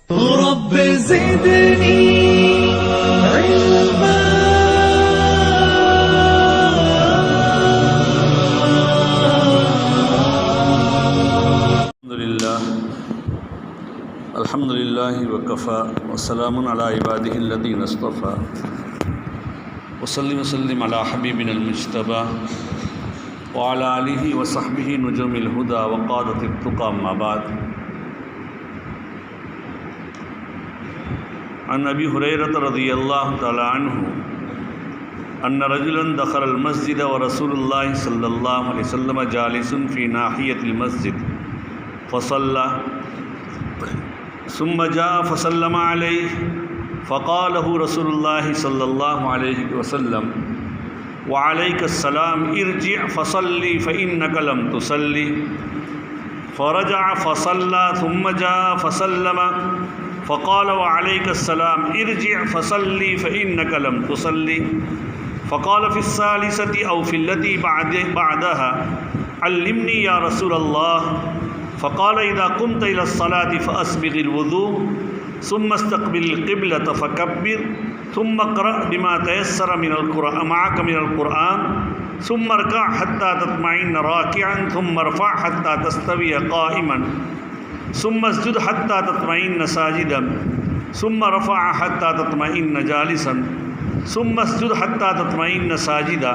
رب زدني علما الحمد لله وكفى وسلام على عباده الذين اصطفى وصلي وسلم على حبيبنا المجتبى وعلى آله وصحبه نجوم الهدى وقادة التقى. أما بعد، عن أبي هريرة رضي الله تعالى عنه أن رجلا دخل المسجد ورسول الله صلى الله عليه وسلم جالس في ناحية المسجد فصلى ثم جاء فسلم عليه فقال له رسول الله صلى الله عليه وسلم وعليك السلام ارجع فصلي فإنك لم تصلي. فرجع فصلى ثم جاء فسلم فقال وعليك السلام ارجع فصلي فإنك لم تصلي. فقال في الثالثة أو في التي بعدها علمني يا رسول الله. فقال إذا قمت إلى الصلاة فأسبغ الوضوء ثم استقبل القبلة فكبر ثم اقرأ بما تيسر من القرآن معك من القرآن ثم اركع حتى تطمئن راكعا ثم ارفع حتى تستوي قائما ثم اسجد حتى تطمئن ساجدا ثم رفع حتى تطمئن جالسا ثم اسجد حتى تطمئن ساجدا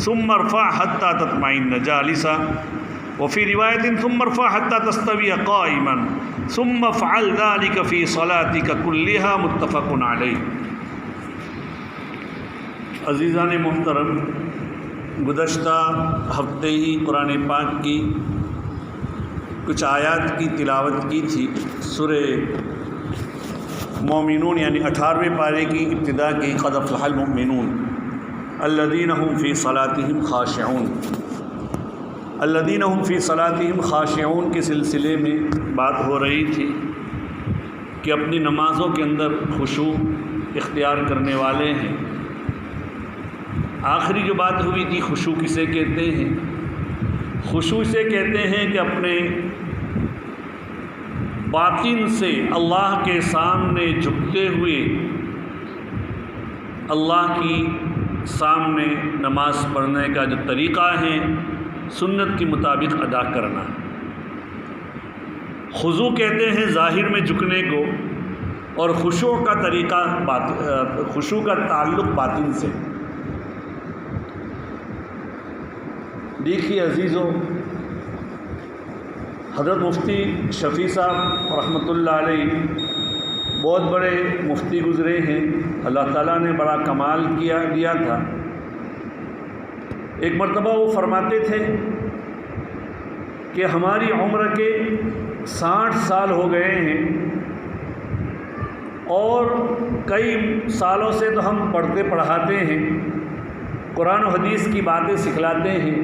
ثم ارفع حتى تطمئن جالسا وفي رواية ثم ارفع حتى تستوي قائما ثم افعل ذلك في صلاتك كلها. متفق علیہ. عزیزان محترم، گزشتہ ہفتے ہی قرآن پاک کی کچھ آیات کی تلاوت کی تھی. سورہ مومنون یعنی 18ویں پارے کی ابتدا کی قد افلح المؤمنون الذین هم فی صلاتهم خاشعون. الذین هم فی صلاتهم خاشعون کے سلسلے میں بات ہو رہی تھی کہ اپنی نمازوں کے اندر خشوع اختیار کرنے والے ہیں. آخری جو بات ہوئی تھی خشوع کسے کہتے ہیں؟ خشوع سے کہتے ہیں کہ اپنے باطن سے اللہ کے سامنے جھکتے ہوئے اللہ کی سامنے نماز پڑھنے کا جو طریقہ ہے سنت کے مطابق ادا کرنا. خضوع کہتے ہیں ظاہر میں جھکنے کو، اور خشوع کا طریقہ خشوع کا تعلق باطن سے. دیکھیے عزیزو، حضرت مفتی شفیع صاحب رحمۃ اللہ علیہ بہت بڑے مفتی گزرے ہیں. اللہ تعالیٰ نے بڑا کمال دیا تھا. ایک مرتبہ وہ فرماتے تھے کہ ہماری عمر کے 60 سال ہو گئے ہیں اور کئی سالوں سے تو ہم پڑھتے پڑھاتے ہیں، قرآن و حدیث کی باتیں سکھلاتے ہیں،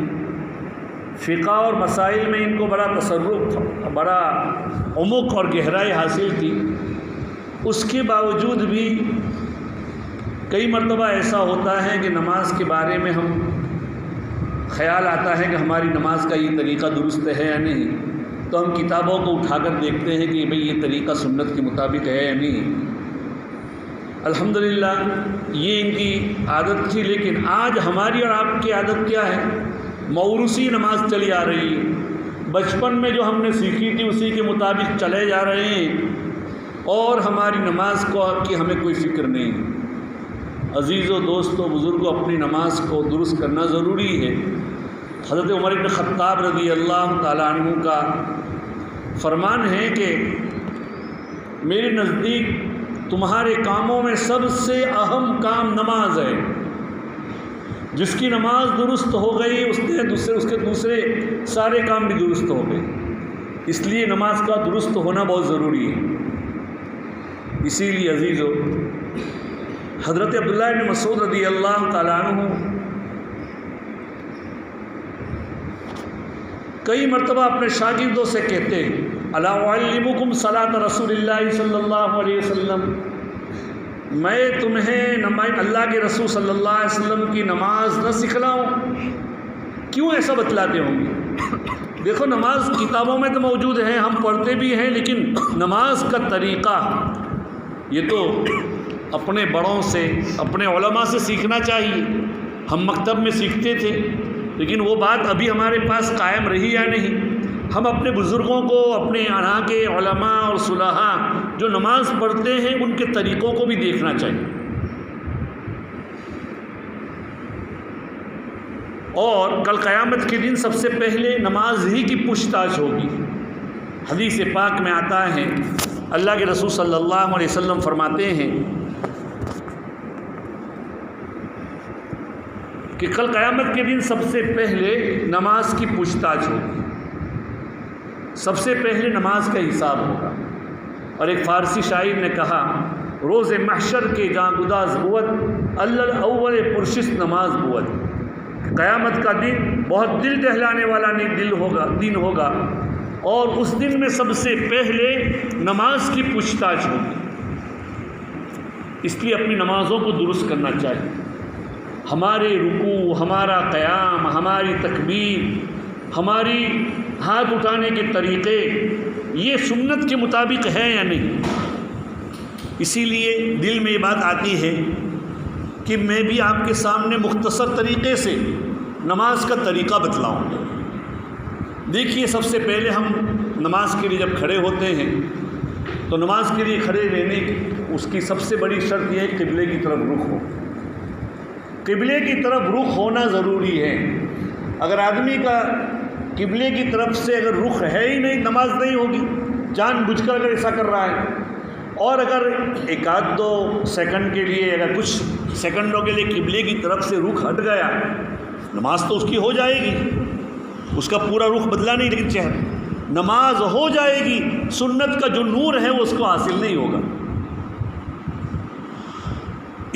فقہ اور مسائل میں ان کو بڑا تصرف، بڑا عمق اور گہرائی حاصل تھی. اس کے باوجود بھی کئی مرتبہ ایسا ہوتا ہے کہ نماز کے بارے میں ہم خیال آتا ہے کہ ہماری نماز کا یہ طریقہ درست ہے یا نہیں، تو ہم کتابوں کو اٹھا کر دیکھتے ہیں کہ بھئی یہ طریقہ سنت کے مطابق ہے یا نہیں. الحمدللہ یہ ان کی عادت تھی، لیکن آج ہماری اور آپ کی عادت کیا ہے؟ موروثی نماز چلی آ رہی ہے. بچپن میں جو ہم نے سیکھی تھی اسی کے مطابق چلے جا رہے ہیں اور ہماری نماز کو کی ہمیں کوئی فکر نہیں. عزیزوں، دوستوں، بزرگوں، اپنی نماز کو درست کرنا ضروری ہے. حضرت عمر بن خطاب رضی اللہ تعالیٰ عنہ کا فرمان ہے کہ میرے نزدیک تمہارے کاموں میں سب سے اہم کام نماز ہے. جس کی نماز درست ہو گئی اس کے دوسرے سارے کام بھی درست ہو گئے. اس لیے نماز کا درست ہونا بہت ضروری ہے. اسی لیے عزیزو، حضرت عبداللہ بن مسعود رضی اللہ تعالیٰ عنہ کئی مرتبہ اپنے شاگردوں سے کہتے ہیں الا اعلمکم صلاۃ رسول اللہ صلی اللہ علیہ وسلم، میں تمہیں اللہ کے رسول صلی اللہ علیہ وسلم کی نماز نہ سکھلاؤں؟ کیوں ایسا بتلاتے ہوں گے؟ دیکھو نماز کتابوں میں تو موجود ہے، ہم پڑھتے بھی ہیں، لیکن نماز کا طریقہ یہ تو اپنے بڑوں سے، اپنے علماء سے سیکھنا چاہیے۔ ہم مکتب میں سیکھتے تھے، لیکن وہ بات ابھی ہمارے پاس قائم رہی یا نہیں؟ ہم اپنے بزرگوں کو، اپنے یہاں کے علماء اور صلحاء جو نماز پڑھتے ہیں ان کے طریقوں کو بھی دیکھنا چاہیے۔ اور کل قیامت کے دن سب سے پہلے نماز ہی کی پوچھ تاچھ ہوگی۔ حدیث پاک میں آتا ہے، اللہ کے رسول صلی اللہ علیہ وسلم فرماتے ہیں کہ کل قیامت کے دن سب سے پہلے نماز کی پوچھ تاچھ ہوگی، سب سے پہلے نماز کا حساب ہوگا۔ اور ایک فارسی شاعر نے کہا، روز محشر کے جاں گداز بود اللہ اول پرشست نماز بود۔ قیامت کا دن بہت دل دہلانے والا دن ہوگا، اور اس دن میں سب سے پہلے نماز کی پوچھ تاچھ ہوگی۔ اس لیے اپنی نمازوں کو درست کرنا چاہیے۔ ہمارے رکوع، ہمارا قیام، ہماری تکبیر، ہماری ہاتھ اٹھانے کے طریقے یہ سنت کے مطابق ہے یا نہیں؟ اسی لیے دل میں یہ بات آتی ہے کہ میں بھی آپ کے سامنے مختصر طریقے سے نماز کا طریقہ بتلاؤں۔ دیکھیے، سب سے پہلے ہم نماز کے لیے جب کھڑے ہوتے ہیں تو نماز کے لیے کھڑے رہنے کی اس کی سب سے بڑی شرط یہ ہے کہ قبلے کی طرف رخ ہو۔ قبلے کی طرف رخ ہونا ضروری ہے۔ اگر آدمی کا قبلے کی طرف سے اگر رخ ہے ہی نہیں، نماز نہیں ہوگی، جان بوجھ کر اگر ایسا کر رہا ہے۔ اور اگر ایک آدھ دو سیکنڈ کے لیے، اگر کچھ سیکنڈوں کے لیے قبلے کی طرف سے رخ ہٹ گیا، نماز تو اس کی ہو جائے گی، اس کا پورا رخ بدلا نہیں، لیکن چہرہ نماز ہو جائے گی، سنت کا جو نور ہے وہ اس کو حاصل نہیں ہوگا۔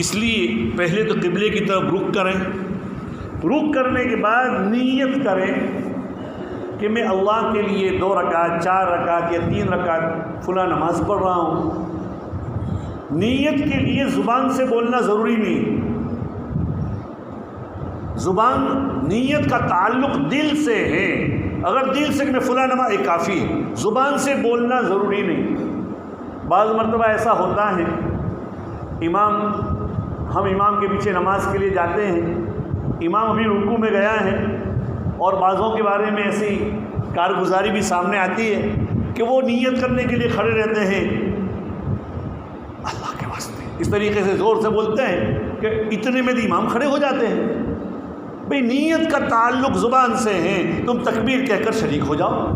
اس لیے پہلے تو قبلے کی طرف رخ کریں، رخ کرنے کے بعد نیت کریں کہ میں اللہ کے لیے 2 رکعت 4 رکعت یا 3 رکعت فلاں نماز پڑھ رہا ہوں۔ نیت کے لیے زبان سے بولنا ضروری نہیں، نیت کا تعلق دل سے ہے۔ اگر دل سے کہ میں فلاں نماز، ایک کافی ہے، زبان سے بولنا ضروری نہیں۔ بعض مرتبہ ایسا ہوتا ہے، ہم امام کے پیچھے نماز کے لیے جاتے ہیں، امام ابھی رکوع میں گیا ہے، اور بعضوں کے بارے میں ایسی کارگزاری بھی سامنے آتی ہے کہ وہ نیت کرنے کے لیے کھڑے رہتے ہیں، اللہ کے واسطے اس طریقے سے زور سے بولتے ہیں کہ اتنے میں امام کھڑے ہو جاتے ہیں۔ بھئی نیت کا تعلق زبان سے ہے، تم تکبیر کہہ کر شریک ہو جاؤ،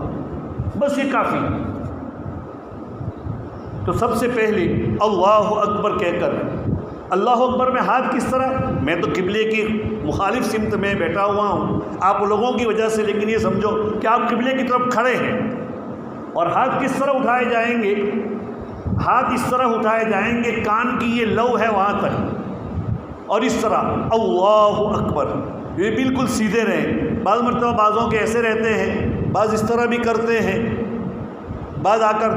بس یہ کافی۔ تو سب سے پہلے اللہ اکبر کہہ کر، اللہ اکبر میں ہاتھ کس طرح، میں تو قبلے کی مخالف سمت میں بیٹھا ہوا ہوں آپ لوگوں کی وجہ سے، لیکن یہ سمجھو کہ آپ قبلے کی طرف کھڑے ہیں، اور ہاتھ کس طرح اٹھائے جائیں گے، ہاتھ اس طرح اٹھائے جائیں گے، کان کی یہ لو ہے وہاں تک، اور اس طرح اللہ اکبر، یہ بالکل سیدھے رہیں۔ بعض مرتبہ بعضوں کے ایسے رہتے ہیں، بعض اس طرح بھی کرتے ہیں، بعض آ کر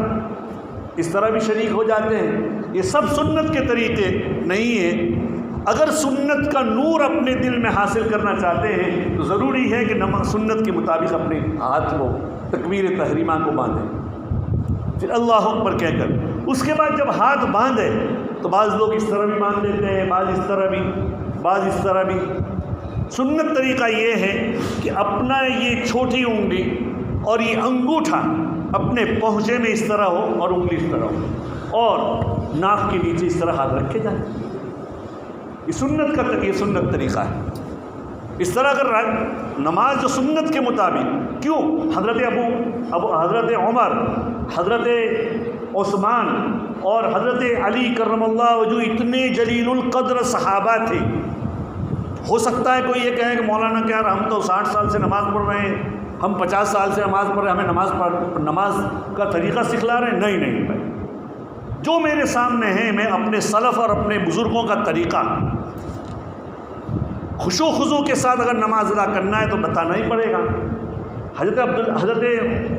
اس طرح بھی شریک ہو جاتے ہیں۔ یہ سب سنت کے طریقے نہیں ہیں۔ اگر سنت کا نور اپنے دل میں حاصل کرنا چاہتے ہیں تو ضروری ہے کہ سنت کے مطابق اپنے ہاتھ کو تکبیر تحریمہ کو باندھیں، پھر اللہ اکبر کہہ کر۔ اس کے بعد جب ہاتھ باندھے تو بعض لوگ اس طرح بھی باندھ دیتے ہیں، بعض اس طرح بھی، بعض اس طرح بھی۔ سنت طریقہ یہ ہے کہ اپنا یہ چھوٹی انگلی اور یہ انگوٹھا اپنے پہنچے میں اس طرح ہو اور انگلی اس طرح ہو، اور ناک کے نیچے اس طرح ہاتھ رکھے جائیں۔ یہ سنت طریقہ ہے۔ اس طرح اگر نماز جو سنت کے مطابق، کیوں حضرت عمر، حضرت عثمان اور حضرت علی کرم اللہ وجہ اتنے جلیل القدر صحابہ تھے۔ ہو سکتا ہے کوئی یہ کہے کہ مولانا کیا ہم تو 60 سال سے نماز پڑھ رہے ہیں، ہم 50 سال سے نماز پڑھ رہے ہیں، ہمیں نماز کا طریقہ سکھلا رہے ہیں۔ نہیں بھائی، جو میرے سامنے ہیں، میں اپنے سلف اور اپنے بزرگوں کا طریقہ خشوع و خضوع کے ساتھ اگر نماز ادا کرنا ہے تو بتانا ہی پڑے گا۔ حضرت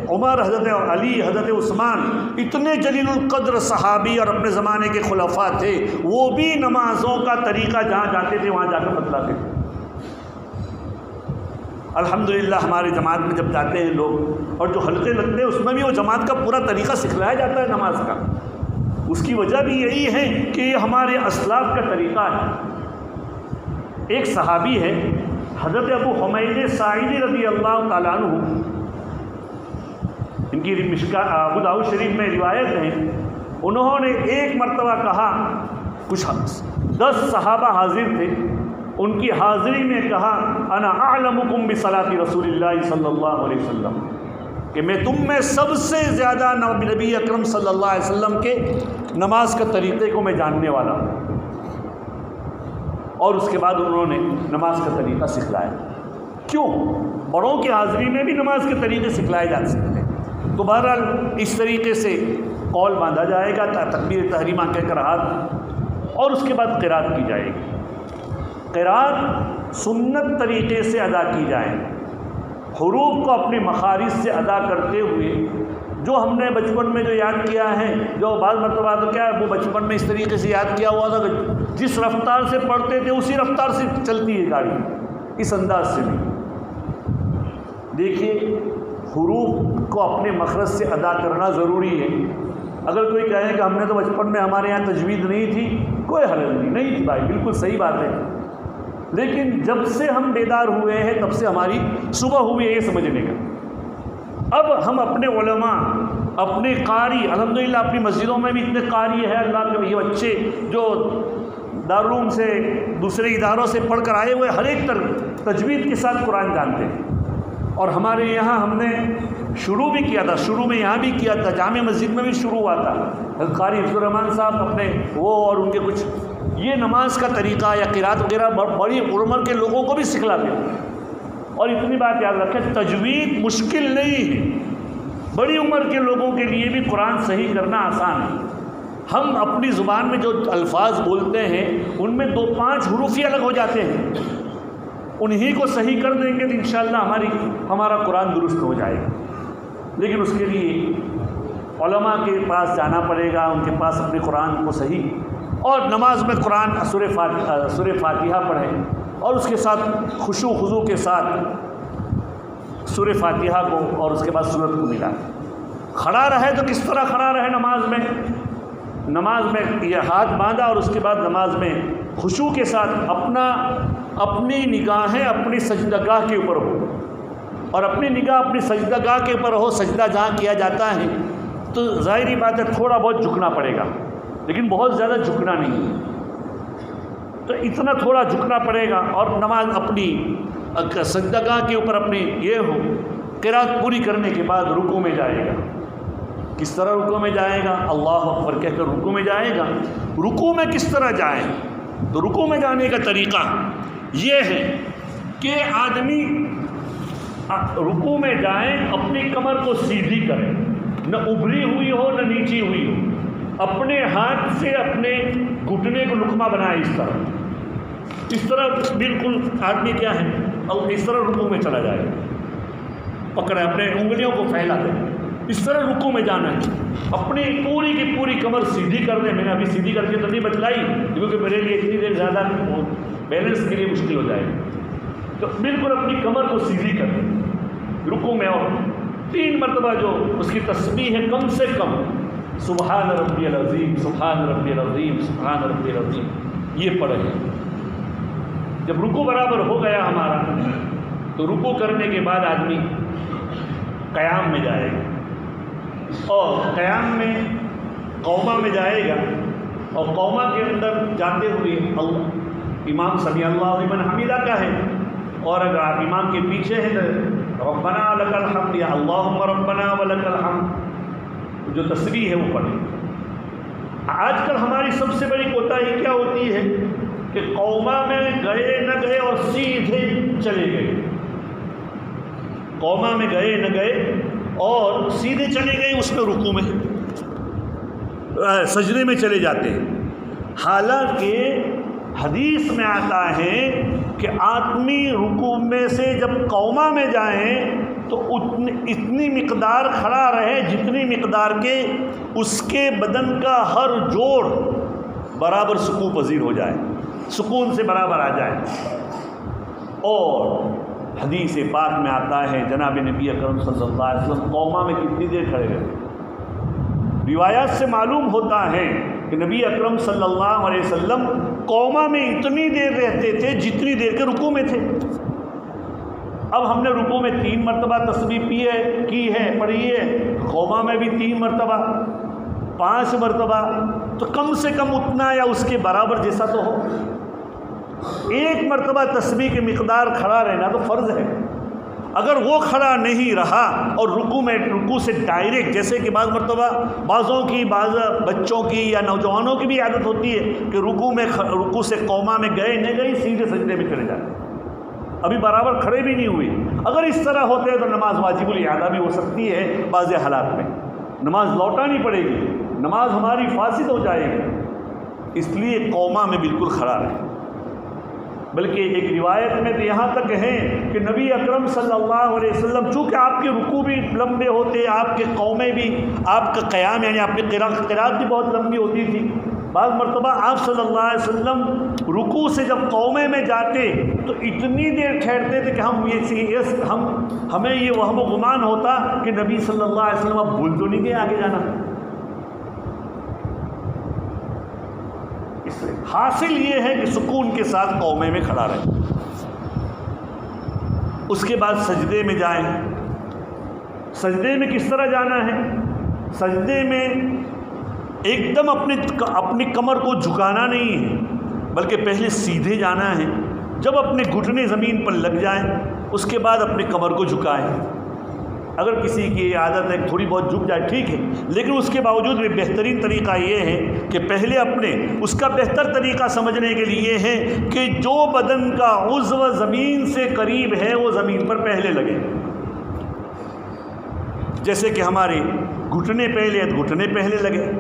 عمر، حضرت علی، حضرت عثمان اتنے جلیل القدر صحابی اور اپنے زمانے کے خلفاء تھے، وہ بھی نمازوں کا طریقہ جہاں جاتے تھے وہاں جا کر بتلاتے تھے۔ الحمدللہ ہماری جماعت میں جب جاتے ہیں لوگ اور جو حلقے لگتے ہیں اس میں بھی وہ جماعت کا پورا طریقہ سکھلایا جاتا ہے نماز کا. اس کی وجہ بھی یہی ہے کہ یہ ہمارے اسلاف کا طریقہ ہے. ایک صحابی ہے حضرت ابو حمید ساعدی رضی اللہ تعالیٰ عنہ، ان کی ابو داؤد شریف میں روایت ہے، انہوں نے ایک مرتبہ کہا، کچھ 10 صحابہ حاضر تھے، ان کی حاضری میں کہا انا اعلمکم بصلاۃ رسول اللہ صلی اللہ علیہ وسلم، کہ میں تم میں سب سے زیادہ نبی اکرم صلی اللہ علیہ وسلم کے نماز کا طریقے کو میں جاننے والا ہوں. اور اس کے بعد انہوں نے نماز کا طریقہ سکھلایا. کیوں؟ بڑوں کی حاضری میں بھی نماز کے طریقے سکھلائے جا سکتے ہیں. تو بہرحال اس طریقے سے قول باندھا جائے گا، تکبیر تحریمہ کہہ کر ہاتھ، اور اس کے بعد قرات کی جائے گی. قرات سنت طریقے سے ادا کی جائے، حروف کو اپنی مخارج سے ادا کرتے ہوئے، جو ہم نے بچپن میں جو یاد کیا ہے، جو بعض مرتبہ تو کیا وہ بچپن میں اس طریقے سے یاد کیا ہوا تھا کہ جس رفتار سے پڑھتے تھے اسی رفتار سے چلتی ہے گاڑی، اس انداز سے بھی. دیکھیے حروف کو اپنے مخرج سے ادا کرنا ضروری ہے. اگر کوئی کہے کہ ہم نے تو بچپن میں ہمارے یہاں تجوید نہیں تھی، کوئی حرج نہیں تھی بھائی، بالکل صحیح بات ہے. لیکن جب سے ہم بیدار ہوئے ہیں تب سے ہماری صبح ہوئی ہے یہ سمجھنے کا. اب ہم اپنے علماء، اپنے قاری، الحمدللہ اپنی مسجدوں میں بھی اتنے قاری ہیں، اللہ کے یہ بچے جو دارالعلوم سے دوسرے اداروں سے پڑھ کر آئے ہوئے ہر ایک تجوید کے ساتھ قرآن جانتے ہیں. اور ہمارے یہاں ہم نے شروع بھی کیا تھا، شروع میں یہاں بھی کیا تھا، جامع مسجد میں بھی شروع ہوا تھا. قاری حفظ الرحمان صاحب اپنے وہ اور ان کے کچھ یہ نماز کا طریقہ یا قرات وغیرہ بڑی عمر کے لوگوں کو بھی سکھلاتے ہیں. اور اتنی بات یاد رکھیں، تجوید مشکل نہیں ہے، بڑی عمر کے لوگوں کے لیے بھی قرآن صحیح کرنا آسان ہے. ہم اپنی زبان میں جو الفاظ بولتے ہیں ان میں 2-5 حروف ہی الگ ہو جاتے ہیں، انہی کو صحیح کر دیں گے تو انشاءاللہ ہمارا قرآن درست ہو جائے گا. لیکن اس کے لیے علماء کے پاس جانا پڑے گا، ان کے پاس اپنے قرآن کو صحیح، اور نماز میں قرآن سورہ فاتحہ پڑھیں اور اس کے ساتھ خشوع خضوع کے ساتھ سورہ فاتحہ کو اور اس کے بعد سورت کو ملا. کھڑا رہے تو کس طرح کھڑا رہے نماز میں یہ ہاتھ باندھا اور اس کے بعد نماز میں خشوع کے ساتھ اپنی نگاہیں اپنی سجدگاہ کے اوپر ہو، اور اپنی نگاہ اپنی سجدگاہ کے اوپر ہو. سجدہ جہاں کیا جاتا ہے تو ظاہری بات ہے تھوڑا بہت جھکنا پڑے گا، لیکن بہت زیادہ جھکنا نہیں ہے. تو اتنا تھوڑا جھکنا پڑے گا اور نماز اپنی سجدگاہ کے اوپر اپنی یہ ہو. قرات پوری کرنے کے بعد رکوع میں جائے گا. کس طرح رکوع میں جائے گا؟ اللہ اکبر کہہ کر رکوع میں جائے گا. رکوع میں کس طرح جائیں؟ تو رکوع میں جانے کا طریقہ یہ ہے کہ آدمی رکوع میں جائیں، اپنی کمر کو سیدھی کریں، نہ ابھری ہوئی ہو نہ نیچی ہوئی ہو. اپنے ہاتھ سے اپنے گھٹنے کو لقمہ بنائے، اس طرح بالکل آدمی کیا ہے اور اس طرح رکوع میں چلا جائے، پکڑے اپنے انگلیوں کو پھیلا دے، اس طرح رکوع میں جانا ہے. اپنی پوری کی پوری کمر سیدھی کر دیں. میں نے ابھی سیدھی کر کے تو نہیں بتلائی کیونکہ میرے لیے اتنی دیر زیادہ بیلنس کے لیے مشکل ہو جائے گی. تو بالکل اپنی کمر کو سیدھی کر دیں رکوع میں، اور 3 مرتبہ جو اس کی تسبیح ہے کم سے کم سبحان ربی العظیم، سبحان ربی العظیم، سبحان ربی العظیم، یہ پڑھیں. جب رکوع برابر ہو گیا ہمارا تو رکوع کرنے کے بعد آدمی قیام میں جائے گا، اور قیام میں قومہ میں جائے گا، اور قومہ کے اندر جاتے ہوئے امام سمیع اللہ لمن حمیدہ کا ہے، اور اگر آپ امام کے پیچھے ہیں تو ربنا لک الحمد یا اللہم ربنا ولک الحمد جو تسبیح ہے وہ پڑھیں. آج کل ہماری سب سے بڑی کوتاہی کیا ہوتی ہے کہ قومہ میں گئے نہ گئے اور سیدھے چلے گئے. قومہ میں گئے نہ گئے اور سیدھے چلے گئے، اس میں رکوع میں سجدے میں چلے جاتے ہیں. حالانکہ حدیث میں آتا ہے کہ آدمی رکوع میں سے جب قومہ میں جائیں تو اتنی مقدار کھڑا رہے جتنی مقدار کے اس کے بدن کا ہر جوڑ برابر سکون پذیر ہو جائے، سکون سے برابر آ جائے. اور حدیث پاک میں آتا ہے جناب نبی اکرم صلی اللہ علیہ وسلم قوما میں کتنی دیر کھڑے رہے؟ روایات سے معلوم ہوتا ہے کہ نبی اکرم صلی اللہ علیہ وسلم قوما میں اتنی دیر رہتے تھے جتنی دیر کے رکوع میں تھے۔ اب ہم نے رکوع میں 3 مرتبہ تسبیح کی ہے پڑھی ہے، قوما میں بھی 3 مرتبہ 5 مرتبہ، تو کم سے کم اتنا یا اس کے برابر جیسا تو ہو۔ 1 مرتبہ تسبیح کی مقدار کھڑا رہنا تو فرض ہے۔ اگر وہ کھڑا نہیں رہا اور رکوع سے ڈائریکٹ، جیسے کہ بعض مرتبہ بعض بچوں کی یا نوجوانوں کی بھی عادت ہوتی ہے کہ رکوع سے قوما میں گئے نہیں گئے سیدھے سجدے میں چلے جاتے، ابھی برابر کھڑے بھی نہیں ہوئے۔ اگر اس طرح ہوتے ہیں تو نماز واجب الاعادہ بھی ہو سکتی ہے، بعض حالات میں نماز لوٹانی پڑے گی، نماز ہماری فاسد ہو جائے گی، اس لیے قوما میں بالکل کھڑا رہے۔ بلکہ ایک روایت میں تو یہاں تک ہے کہ نبی اکرم صلی اللہ علیہ وسلم چونکہ آپ کے رکوع بھی لمبے ہوتے، آپ کے قومیں بھی، آپ کا قیام یعنی آپ کی قرات بھی بہت لمبی ہوتی تھی، بعض مرتبہ آپ صلی اللہ علیہ وسلم رکوع سے جب قومے میں جاتے تو اتنی دیر ٹھہرتے تھے کہ ہمیں یہ وہم و گمان ہوتا کہ نبی صلی اللہ علیہ وسلم اب بھول تو نہیں گئے آگے جانا۔ اس سے حاصل یہ ہے کہ سکون کے ساتھ قومے میں کھڑا رہے۔ اس کے بعد سجدے میں جائیں۔ سجدے میں کس طرح جانا ہے؟ سجدے میں ایک دم اپنی کمر کو جھکانا نہیں ہے، بلکہ پہلے سیدھے جانا ہے۔ جب اپنے گھٹنے زمین پر لگ جائیں اس کے بعد اپنی کمر کو جھکائیں۔ اگر کسی کی عادت ہے تھوڑی بہت جھک جائے ٹھیک ہے، لیکن اس کے باوجود بھی بہترین طریقہ یہ ہے کہ پہلے اس کا بہتر طریقہ سمجھنے کے لیے ہے کہ جو بدن کا عضو زمین سے قریب ہے وہ زمین پر پہلے لگے۔ جیسے کہ ہمارے گھٹنے پہلے لگے،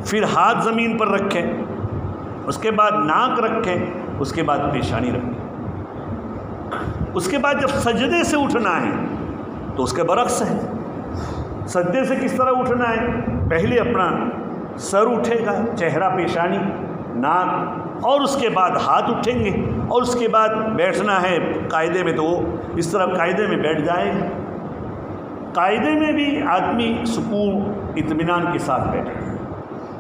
پھر ہاتھ زمین پر رکھیں، اس کے بعد ناک رکھیں، اس کے بعد پیشانی رکھیں۔ اس کے بعد جب سجدے سے اٹھنا ہے تو اس کے برعکس ہے۔ سجدے سے کس طرح اٹھنا ہے؟ پہلے اپنا سر اٹھے گا، چہرہ، پیشانی، ناک، اور اس کے بعد ہاتھ اٹھیں گے، اور اس کے بعد بیٹھنا ہے قاعدے میں تو وہ اس طرح قاعدے میں بیٹھ جائے گا۔ قاعدے میں بھی آدمی سکون اطمینان کے ساتھ بیٹھے،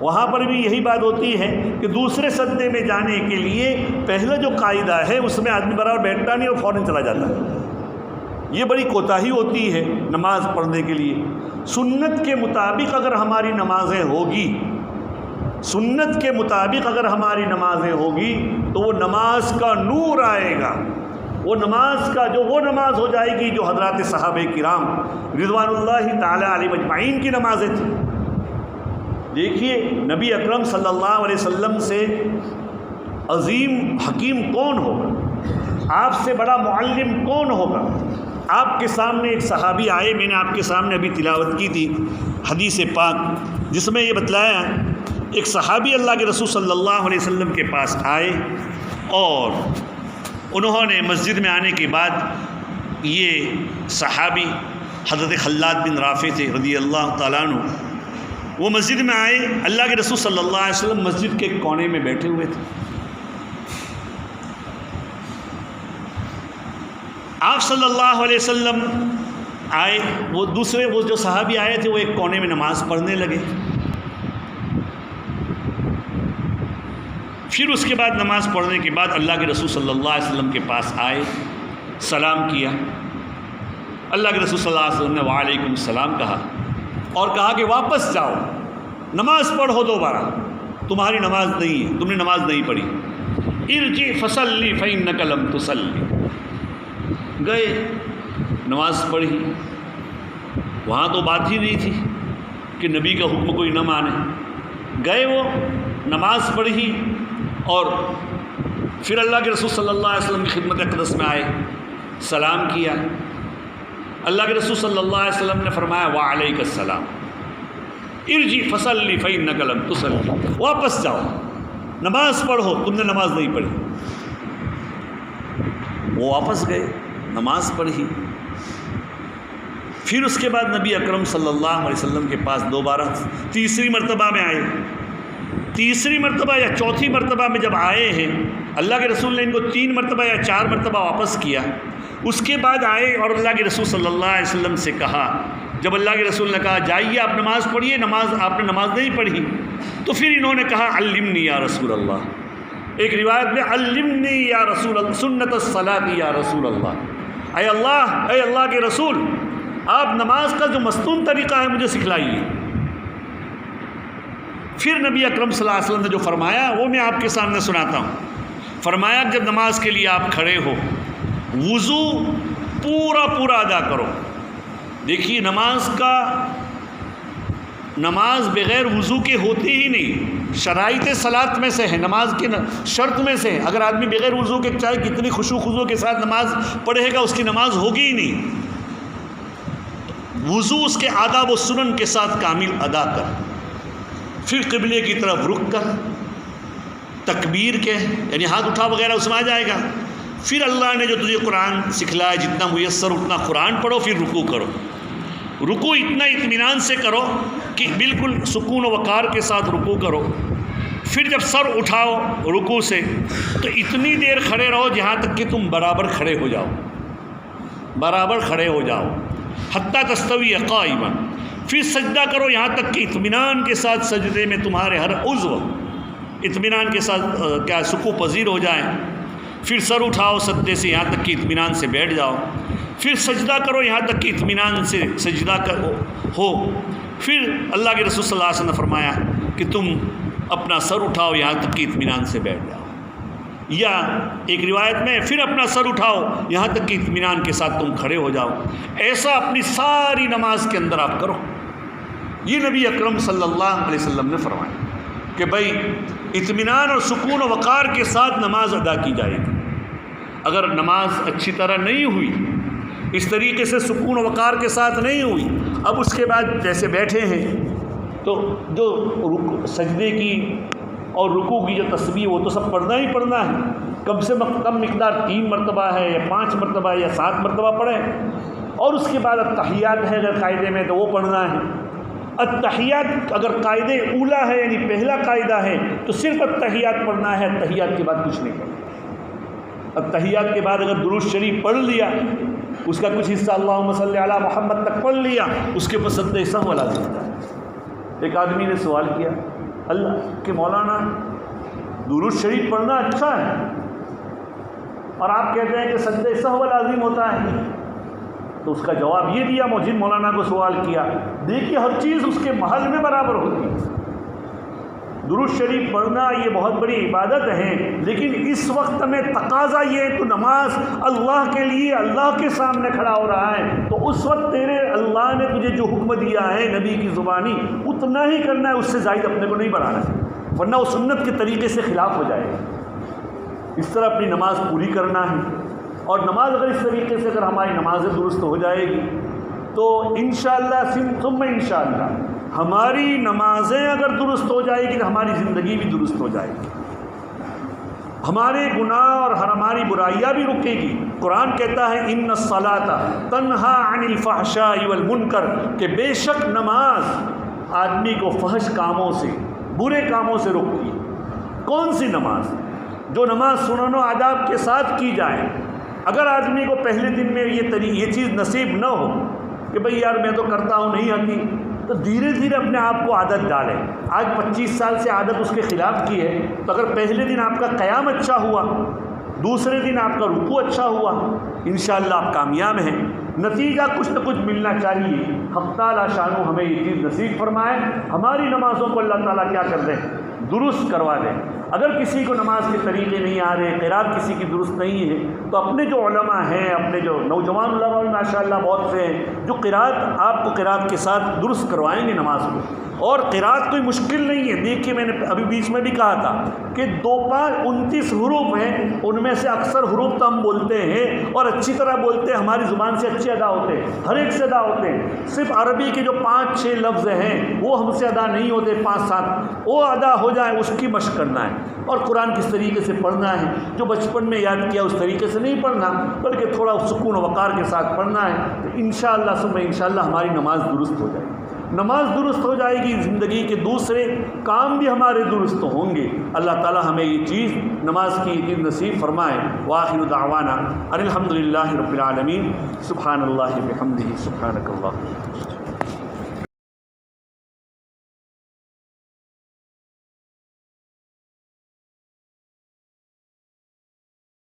وہاں پر بھی یہی بات ہوتی ہے کہ دوسرے سجدے میں جانے کے لیے پہلا جو قاعدہ ہے اس میں آدمی برابر بیٹھتا نہیں اور فوراً چلا جاتا ہے۔ یہ بڑی کوتاہی ہوتی ہے نماز پڑھنے کے لیے۔ سنت کے مطابق اگر ہماری نمازیں ہوگی تو وہ نماز کا نور آئے گا، وہ نماز ہو جائے گی جو حضرات صحابہ کرام رضوان اللہ تعالی علیہم اجمعین کی نمازیں تھیں۔ دیکھیے نبی اکرم صلی اللہ علیہ وسلم سے عظیم حکیم کون ہوگا؟ آپ سے بڑا معلم کون ہوگا؟ آپ کے سامنے ایک صحابی آئے، میں نے آپ کے سامنے ابھی تلاوت کی تھی حدیث پاک، جس میں یہ بتلایا ایک صحابی اللہ کے رسول صلی اللہ علیہ وسلم کے پاس آئے، اور انہوں نے مسجد میں آنے کے بعد یہ صحابی حضرت خلاد بن رافع تھے رضی اللہ تعالیٰ عنہ، وہ مسجد میں آئے، اللہ کے رسول صلی اللہ علیہ وسلم مسجد کے کونے میں بیٹھے ہوئے تھے۔ آپ صلی اللہ علیہ وسلم آئے، وہ جو صحابی آئے تھے وہ ایک کونے میں نماز پڑھنے لگے۔ پھر اس کے بعد نماز پڑھنے کے بعد اللہ کے رسول صلی اللہ علیہ وسلم کے پاس آئے، سلام کیا۔ اللہ کے رسول صلی اللہ علیہ وسلم نے وعلیکم السلام کہا اور کہا کہ واپس جاؤ، نماز پڑھو دوبارہ، تمہاری نماز نہیں ہے، تم نے نماز نہیں پڑھی۔ ارجع فصلی فإنک لم تصلی۔ گئے، نماز پڑھی، وہاں تو بات ہی نہیں تھی کہ نبی کا حکم کوئی نہ مانے۔ گئے، وہ نماز پڑھی، اور پھر اللہ کے رسول صلی اللہ علیہ وسلم کی خدمت اقدس میں آئے، سلام کیا۔ اللہ کے رسول صلی اللہ علیہ وسلم نے فرمایا وعلیک السلام، ارجع فصلی فإنک لم تصلی، واپس جاؤ، نماز پڑھو، تم نے نماز نہیں پڑھی۔ وہ واپس گئے، نماز پڑھی۔ پھر اس کے بعد نبی اکرم صلی اللہ علیہ وسلم کے پاس دوبارہ تیسری مرتبہ میں آئے۔ تیسری مرتبہ یا چوتھی مرتبہ میں جب آئے ہیں، اللہ کے رسول نے ان کو 3 مرتبہ یا 4 مرتبہ واپس کیا۔ اس کے بعد آئے اور اللہ کے رسول صلی اللہ علیہ وسلم سے کہا، جب اللہ کے رسول نے کہا جائیے آپ نماز پڑھیے، آپ نے نماز نہیں پڑھی، تو پھر انہوں نے کہا علمنی یا رسول اللہ، ایک روایت میں علمنی یا رسول اللہ سنت الصلاۃ یا رسول اللہ، اے اللہ کے رسول آپ نماز کا جو مستون طریقہ ہے مجھے سکھلائیے۔ پھر نبی اکرم صلی اللہ علیہ وسلم نے جو فرمایا وہ میں آپ کے سامنے سناتا ہوں۔ فرمایا جب نماز کے لیے آپ کھڑے ہو وضو پورا ادا کرو۔ دیکھیے نماز بغیر وضو کے ہوتی ہی نہیں، شرائط صلاۃ میں سے ہے، نماز کے شرط میں سے ہے۔ اگر آدمی بغیر وضو کے چاہے کتنی خشوع خضوع کے ساتھ نماز پڑھے گا اس کی نماز ہوگی ہی نہیں۔ وضو اس کے آداب و سنن کے ساتھ کامل ادا کر، پھر قبلے کی طرف رک کر تکبیر کے یعنی ہاتھ اٹھا وغیرہ اس میں آ جائے گا۔ پھر اللہ نے جو تجھے قرآن سکھلایا جتنا میسر اتنا قرآن پڑھو، پھر رکوع کرو۔ رکوع اتنا اطمینان سے کرو کہ بالکل سکون و وقار کے ساتھ رکوع کرو۔ پھر جب سر اٹھاؤ رکوع سے تو اتنی دیر کھڑے رہو جہاں تک کہ تم برابر کھڑے ہو جاؤ، حتیٰ تستوی قائما۔ پھر سجدہ کرو یہاں تک کہ اطمینان کے ساتھ سجدے میں تمہارے ہر عضو اطمینان کے ساتھ سکوع پذیر ہو جائیں۔ پھر سر اٹھاؤ سجدے سے یہاں تک کہ اطمینان سے بیٹھ جاؤ۔ پھر سجدہ کرو یہاں تک کہ اطمینان سے سجدہ ہو۔ پھر اللہ کے رسول صلی اللہ علیہ وسلم نے فرمایا کہ تم اپنا سر اٹھاؤ یہاں تک کہ اطمینان سے بیٹھ جاؤ، یا ایک روایت میں پھر اپنا سر اٹھاؤ یہاں تک کہ اطمینان کے ساتھ تم کھڑے ہو جاؤ۔ ایسا اپنی ساری نماز کے اندر آپ کرو۔ یہ نبی اکرم صلی اللہ علیہ وسلم نے فرمایا کہ بھائی اطمینان اور سکون و وقار کے ساتھ نماز ادا کی جائے گی۔ اگر نماز اچھی طرح نہیں ہوئی، اس طریقے سے سکون و وقار کے ساتھ نہیں ہوئی، اب اس کے بعد جیسے بیٹھے ہیں تو جو سجدے کی اور رکوع کی جو تسبیح وہ تو سب پڑھنا ہی پڑھنا ہے، کم سے کم مقدار 3 مرتبہ ہے یا 5 مرتبہ یا 7 مرتبہ پڑھیں، اور اس کے بعد التحیات ہے اگر قاعدے میں تو وہ پڑھنا ہے۔ التحیات اگر قاعدے اولا ہے یعنی پہلا قاعدہ ہے تو صرف التحیات پڑھنا ہے، التحیات کے بعد کچھ نہیں پڑھنا۔ التحیات کے بعد اگر درود شریف پڑھ لیا، اس کا کچھ حصہ اللہم صلی علی محمد تک پڑھ لیا، اس کے پاس سجدہ سہو لازم ہوتا ہے۔ ایک آدمی نے سوال کیا، اللہ کہ مولانا درود شریف پڑھنا اچھا ہے اور آپ کہتے ہیں کہ سجدہ سہو لازم ہوتا ہے، تو اس کا جواب یہ دیا، جن مولانا کو سوال کیا، دیکھیے ہر چیز اس کے محل میں برابر ہوتی ہے۔ درود شریف پڑھنا یہ بہت بڑی عبادت ہے، لیکن اس وقت میں تقاضا یہ ہے تو نماز اللہ کے لیے اللہ کے سامنے کھڑا ہو رہا ہے، تو اس وقت تیرے اللہ نے تجھے جو حکم دیا ہے نبی کی زبانی اتنا ہی کرنا ہے، اس سے زائد اپنے کو نہیں بڑھانا ہے، ورنہ وہ سنت کے طریقے سے خلاف ہو جائے گا۔ اس طرح اپنی نماز پوری کرنا ہے، اور نماز اگر اس طریقے سے اگر ہماری نمازیں درست ہو جائے گی تو انشاءاللہ ثم انشاءاللہ ہماری نمازیں اگر درست ہو جائے گی تو ہماری زندگی بھی درست ہو جائے گی، ہمارے گناہ اور ہماری برائیاں بھی رکے گی۔ قرآن کہتا ہے ان الصلاۃ تنہا عن الفحشاء والمنکر، کہ بے شک نماز آدمی کو فحش کاموں سے برے کاموں سے روکتی ہے۔ کون سی نماز؟ جو نماز سنن و آداب کے ساتھ کی جائے۔ اگر آدمی کو پہلے دن میں یہ چیز نصیب نہ ہو کہ بھئی یار میں تو کرتا ہوں نہیں آتی، تو دھیرے دھیرے اپنے آپ کو عادت ڈالیں۔ آج 25 سال سے عادت اس کے خلاف کی ہے، تو اگر پہلے دن آپ کا قیام اچھا ہوا، دوسرے دن آپ کا رکوع اچھا ہوا، انشاءاللہ آپ کامیاب ہیں۔ نتیجہ کچھ نہ کچھ ملنا چاہیے۔ حق تعالیٰ شانو ہمیں یہ چیز نصیب فرمائے، ہماری نمازوں کو اللہ تعالیٰ کیا کر دیں؟ درست کروا دیں۔ اگر کسی کو نماز کے طریقے نہیں آ رہے، قرات کسی کی درست نہیں ہے، تو اپنے جو علماء ہیں، اپنے جو نوجوان علماء ماشاءاللہ بہت سے ہیں جو قرات آپ کو قرات کے ساتھ درست کروائیں گے نماز کو۔ اور قرات کوئی مشکل نہیں ہے، دیکھیے میں نے ابھی بیچ میں بھی کہا تھا کہ 29 حروف ہیں، ان میں سے اکثر حروف تو ہم بولتے ہیں اور اچھی طرح بولتے ہیں، ہماری زبان سے اچھے ادا ہوتے ہیں، ہر ایک سے ادا ہوتے ہیں۔ صرف عربی کے جو 5-6 لفظ ہیں وہ ہم سے ادا نہیں ہوتے، 5-7 وہ ادا ہو جائیں، اس کی مشق کرنا ہے۔ اور قرآن کس طریقے سے پڑھنا ہے، جو بچپن میں یاد کیا اس طریقے سے نہیں پڑھنا، بلکہ تھوڑا سکون و وقار کے ساتھ پڑھنا ہے، تو انشاءاللہ ثم انشاءاللہ ہماری نماز درست ہو جائے گی۔ نماز درست ہو جائے گی، زندگی کے دوسرے کام بھی ہمارے درست ہوں گے۔ اللہ تعالی ہمیں یہ چیز نماز کی یقین نصیب فرمائے۔ وآخر دعوانا ان الحمد للہ رب العالمین۔ سبحان اللہ بحمدہ، سبحانک اللہ۔